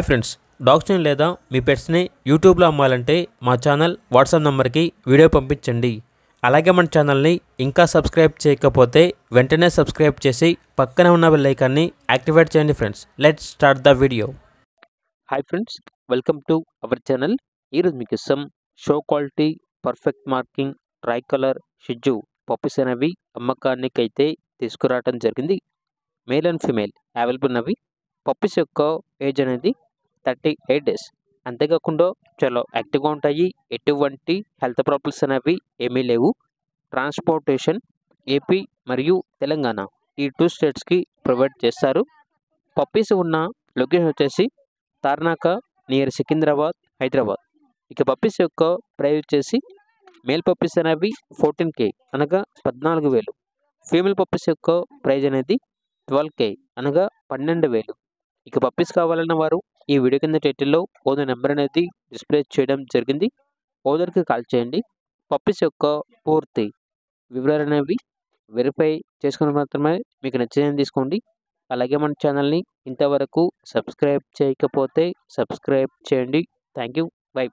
Friends, డాగ్స్ని లేదా మీ పెట్స్ని యూట్యూబ్లో అమ్మాలంటే మా ఛానల్ వాట్సాప్ నెంబర్కి వీడియో పంపించండి. అలాగే మన ఛానల్ని ఇంకా సబ్స్క్రైబ్ చేయకపోతే వెంటనే సబ్స్క్రైబ్ చేసి పక్కనే ఉన్న బెల్ ఐకాన్ని యాక్టివేట్ చేయండి. Friends, let's start the video. Hi friends, welcome to our channel. ఈరోజు మీకు ఇస్తాం show quality, perfect marking, tricolour, షిజ్జు పప్పీస్ అనేవి అమ్మకానికి అయితే తీసుకురావడం జరిగింది. మేల్ అండ్ ఫీమేల్ అవైలబుల్ ఉన్నవి. పప్పీస్ యొక్క ఏజ్ అనేది 38 డేస్. అంతేకాకుండా చాలా యాక్టివ్గా ఉంటాయి. ఎటువంటి హెల్త్ ప్రాబ్లమ్స్ అనేవి ఏమీ లేవు. ట్రాన్స్పోర్టేషన్ ఏపీ మరియు తెలంగాణ ఈ 2 స్టేట్స్కి ప్రొవైడ్ చేస్తారు. పప్పీస్ ఉన్న లొకేషన్ వచ్చేసి తార్నాక నియర్ సికింద్రాబాద్, హైదరాబాద్. ఇక పప్పీస్ యొక్క ప్రైస్ వచ్చేసి మేల్ పప్పీస్ అనేవి 14K అనగా 14,000. ఫీమేల్ పప్పీస్ యొక్క ప్రైజ్ అనేది 12K అనగా 12,000. ఇక పప్పీస్ కావాలన్న వారు ఈ వీడియో కింద టైటిల్లో ఓనర్ నెంబర్ అనేది డిస్ప్లే చేయడం జరిగింది. ఓనర్కి కాల్ చేయండి. పప్పీస్ యొక్క పూర్తి వివరాలు అనేవి వెరిఫై చేసుకుని మాత్రమే మీకు నచ్చిందని తీసుకోండి. అలాగే మన ఛానల్ని ఇంతవరకు సబ్స్క్రైబ్ చేయకపోతే సబ్స్క్రైబ్ చేయండి. Thank you. బై.